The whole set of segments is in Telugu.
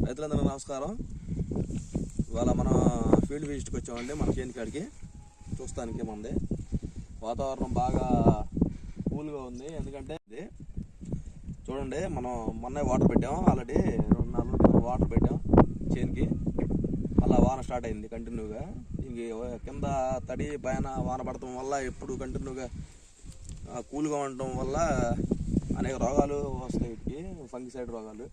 రైతులందరికీ నమస్కారం. ఇవాళ మనం ఫీల్డ్ విజిట్కి వచ్చామండి. మన చేను కాడికి చూస్తానికి మంది వాతావరణం బాగా కూల్గా ఉంది. ఎందుకంటే ఇది చూడండి, మనం మొన్న వాటర్ పెట్టాం, ఆల్రెడీ 2-4 రోజులు వాటర్ పెట్టాం చేనుకి. అలా వాన స్టార్ట్ అయింది కంటిన్యూగా. ఇంక కింద తడి పైన వాన పడటం వల్ల ఎప్పుడు కంటిన్యూగా కూల్గా ఉండటం వల్ల అనేక రోగాలు వస్తాయి. వీటికి ఫంగిసైడ్ రోగాలు,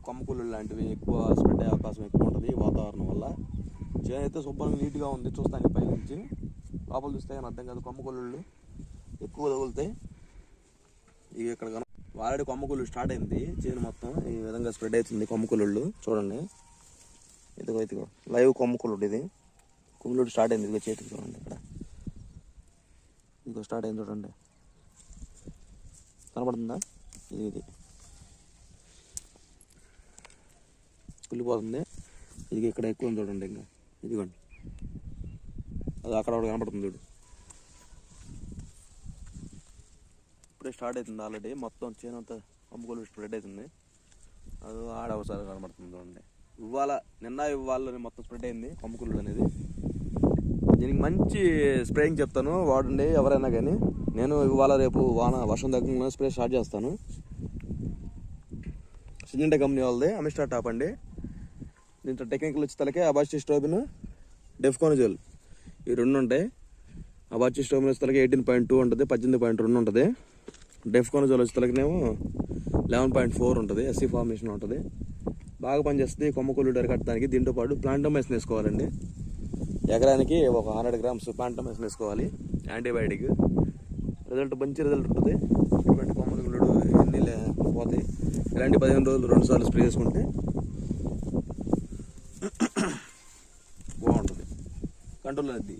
కొమ్మకూలు లాంటివి ఎక్కువ స్ప్రెడ్ అయ్యే అవకాశం ఎక్కువ ఉంటుంది వాతావరణం వల్ల. చేను అయితే శుభ్రంగా నీట్గా ఉంది. చూస్తానికి పై నుంచి లోపల చూస్తే కానీ అర్థం కాదు. కొమ్మకూలు ఎక్కువ తగులుతాయి. ఇవి ఇక్కడ ఆల్రెడీ కొమ్మకూలు స్టార్ట్ అయింది. చేను మొత్తం ఈ విధంగా స్ప్రెడ్ అవుతుంది. కొమ్మకూలు చూడండి, ఇదిగో లైవ్ కొమ్మకూలు. ఇది కొమ్మకూలు స్టార్ట్ అయింది. ఇదిగో చేతికి చూడండి, ఇక్కడ ఇదిగో స్టార్ట్ అయింది చూడండి, కనపడుతుందా? ఇది కుళ్ళిపోతుంది. ఇది ఇక్కడ ఎక్కువ ఉంది చూడండి. ఇంకా ఇదిగోండి, అది అక్కడ కనపడుతుంది చూడు. ఇప్పుడే స్టార్ట్ అవుతుంది. ఆల్రెడీ మొత్తం చేను అంతా కొమ్మకూలు స్ప్రెడ్ అవుతుంది. అది ఆడవసారి కనపడుతుంది చూడండి. ఇవాళ మొత్తం స్ప్రెడ్ అయింది కొమ్మకూలు అనేది. దీనికి మంచి స్ప్రేయింగ్ చెప్తాను, వాడండి ఎవరైనా కానీ. నేను ఇవాళ రేపు వర్షం తగ్గకుండా స్ప్రే స్టార్ట్ చేస్తాను. సిజెంటా కంపెనీ వాళ్ళది అమిస్టార్ టాప్ అండి. దీంట్లో టెక్నికల్ వచ్చి తలకే అబాస్టిస్ట్రోబిన్, డెఫ్కోనజోల్, ఈ 2 ఉంటాయి. అబాస్టిస్ట్రోబిన్ వచ్చి తలకి 18.2 ఉంటుంది, 18.2 ఉంటుంది. డెఫ్కోనజోల్ వచ్చి తలకినేమో 11.4 ఉంటుంది. ఎస్సీ ఫార్మేషన్ ఉంటుంది. బాగా పనిచేస్తుంది కొమ్మకూలు అరికట్టడానికి. దీంతో పాటు ప్లాంటోమైసిన్ వేసుకోవాలండి. ఎకరానికి ఒక 100 grams ప్లాంటోమైసిన్ వేసుకోవాలి. యాంటీబయాటిక్ రిజల్ట్, మంచి రిజల్ట్ ఉంటుంది. ఇటువంటి కొమ్మకూలు ఎన్ని పోతాయి. ఇలాంటి 15 రోజులు 2 సార్లు స్ప్రే చేసుకుంటే బాగుంటుంది, కంట్రోల్ అవుతుంది.